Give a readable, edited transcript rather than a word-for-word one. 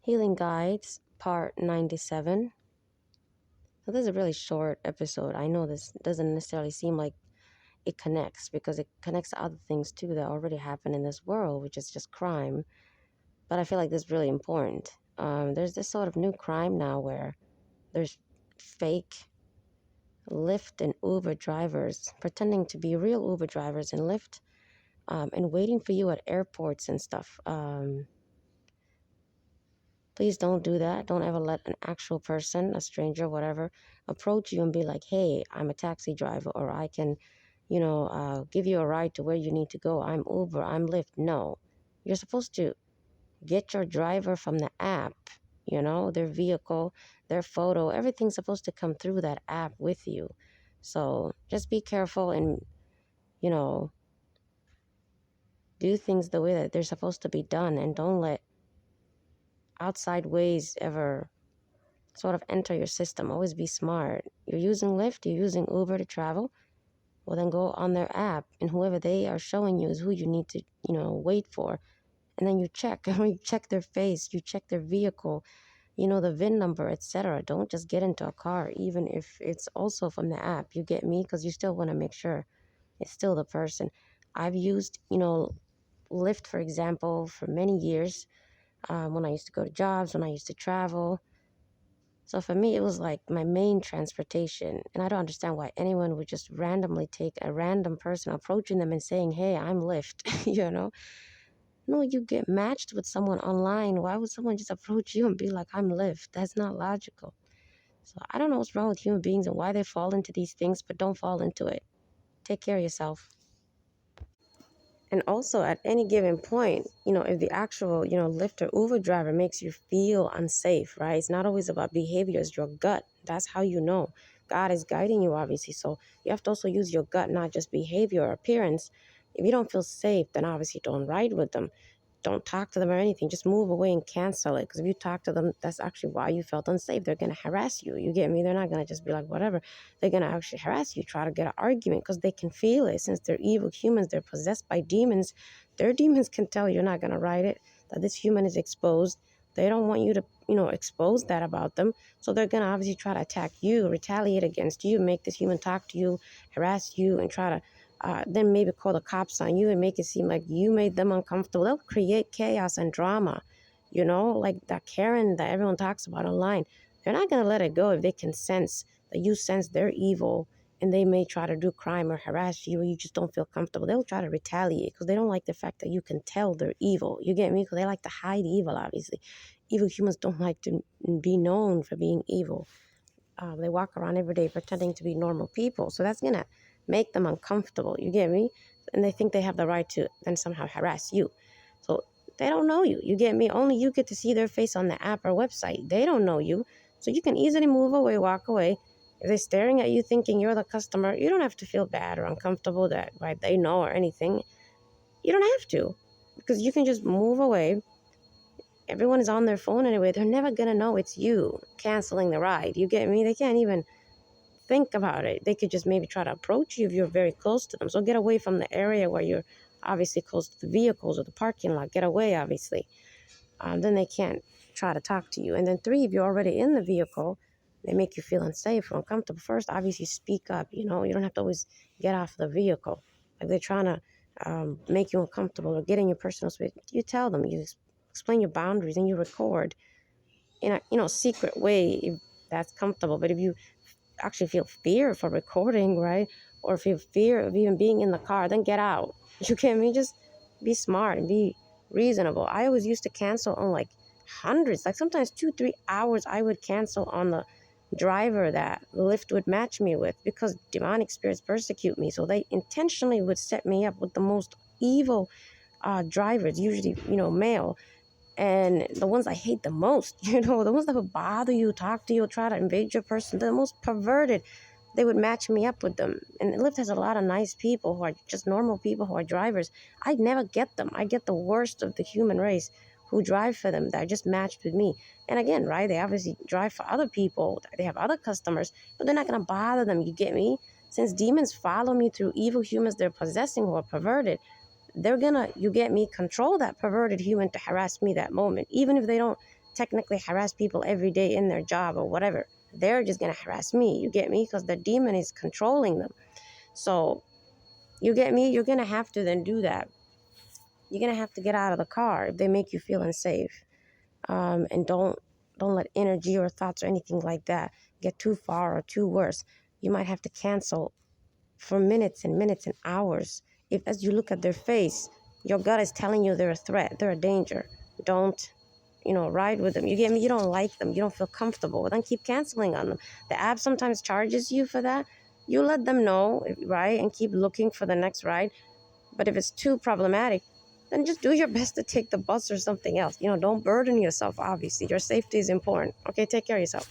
Healing Guides, Part 97. So this is a really short episode. I know this doesn't necessarily seem like it connects because it connects to other things too that already happen in this world, which is just crime. But I feel like this is really important. There's this sort of new crime now where there's fake Lyft and Uber drivers pretending to be real Uber drivers in Lyft and waiting for you at airports and stuff. Please don't do that. Don't ever let an actual person, a stranger, whatever, approach you and be like, hey, I'm a taxi driver, or I can, give you a ride to where you need to go. I'm Uber, I'm Lyft. No. You're supposed to get your driver from the app, their vehicle, their photo, everything's supposed to come through that app with you. So just be careful and, you know, do things the way that they're supposed to be done, and don't let outside ways ever sort of enter your system. Always be smart. You're using Lyft, you're using Uber to travel. Well, then go on their app, and whoever they are showing you is who you need to, wait for. And then you check. You check their face, you check their vehicle, the VIN number, etc. Don't just get into a car, even if it's also from the app. You get me? Because you still want to make sure it's still the person. I've used, Lyft, for example, for many years when I used to go to jobs, when I used to travel. So for me, it was like my main transportation. And I don't understand why anyone would just randomly take a random person, approaching them and saying, hey, I'm Lyft, No, you get matched with someone online. Why would someone just approach you and be like, I'm Lyft? That's not logical. So I don't know what's wrong with human beings and why they fall into these things, but don't fall into it. Take care of yourself. And also at any given point, if the actual, Lyft or Uber driver makes you feel unsafe, right? It's not always about behavior, it's your gut. That's how you know. God is guiding you, obviously. So you have to also use your gut, not just behavior or appearance. If you don't feel safe, then obviously don't ride with them. Don't talk to them or anything. Just move away and cancel it. Because if you talk to them, that's actually why you felt unsafe. They're going to harass you. You get me? They're not going to just be like, whatever. They're going to actually harass you, try to get an argument because they can feel it. Since they're evil humans, they're possessed by demons. Their demons can tell you're not going to ride it, that this human is exposed. They don't want you to, expose that about them. So they're going to obviously try to attack you, retaliate against you, make this human talk to you, harass you, and try to then maybe call the cops on you and make it seem like you made them uncomfortable. They'll create chaos and drama, like that Karen that everyone talks about online. They're not going to let it go if they can sense that you sense they're evil, and they may try to do crime or harass you, or you just don't feel comfortable. They'll try to retaliate because they don't like the fact that you can tell they're evil. You get me? Because they like to hide evil, obviously. Evil humans don't like to be known for being evil. They walk around every day pretending to be normal people. So that's going to make them uncomfortable. You get me? And they think they have the right to then somehow harass you. So they don't know you. You get me? Only you get to see their face on the app or website. They don't know you. So you can easily move away, walk away. If they're staring at you thinking you're the customer, you don't have to feel bad or uncomfortable that right, they know or anything. You don't have to, because you can just move away. Everyone is on their phone anyway. They're never going to know it's you canceling the ride. You get me? They can't even think about it. They could just maybe try to approach you if you're very close to them. So get away from the area where you're obviously close to the vehicles or the parking lot. Get away, obviously. Then they can't try to talk to you. And then 3, if you're already in the vehicle, they make you feel unsafe or uncomfortable. First, obviously, speak up. You don't have to always get off the vehicle. Like they're trying to make you uncomfortable or get in your personal space. You tell them. You explain your boundaries and you record in a secret way if that's comfortable. But if you actually feel fear for recording, right? Or feel fear of even being in the car, then get out. You get me? Just be smart and be reasonable. I always used to cancel on like hundreds, like sometimes 2-3 hours I would cancel on the driver that Lyft would match me with, because demonic spirits persecute me. So they intentionally would set me up with the most evil drivers, usually, male. And the ones I hate the most, the ones that would bother you, talk to you, try to invade your person, the most perverted, they would match me up with them. And Lyft has a lot of nice people who are just normal people who are drivers. I never get them. I get the worst of the human race who drive for them that are just matched with me. And again, right, they obviously drive for other people. They have other customers, but they're not going to bother them. You get me? Since demons follow me through evil humans they're possessing who are perverted, they're gonna, you get me, control that perverted human to harass me that moment, even if they don't technically harass people every day in their job or whatever. They're just gonna harass me. You get me? Because the demon is controlling them. So you get me? You're gonna have to then do that. You're gonna have to get out of the car if they make you feel unsafe. And don't let energy or thoughts or anything like that get too far or too worse. You might have to cancel for minutes and minutes and hours. If as you look at their face, your gut is telling you they're a threat, they're a danger. Don't, ride with them. You get me? You don't like them. You don't feel comfortable. Well, then keep canceling on them. The app sometimes charges you for that. You let them know, right? And keep looking for the next ride. But if it's too problematic, then just do your best to take the bus or something else. Don't burden yourself, obviously. Your safety is important. Okay, take care of yourself.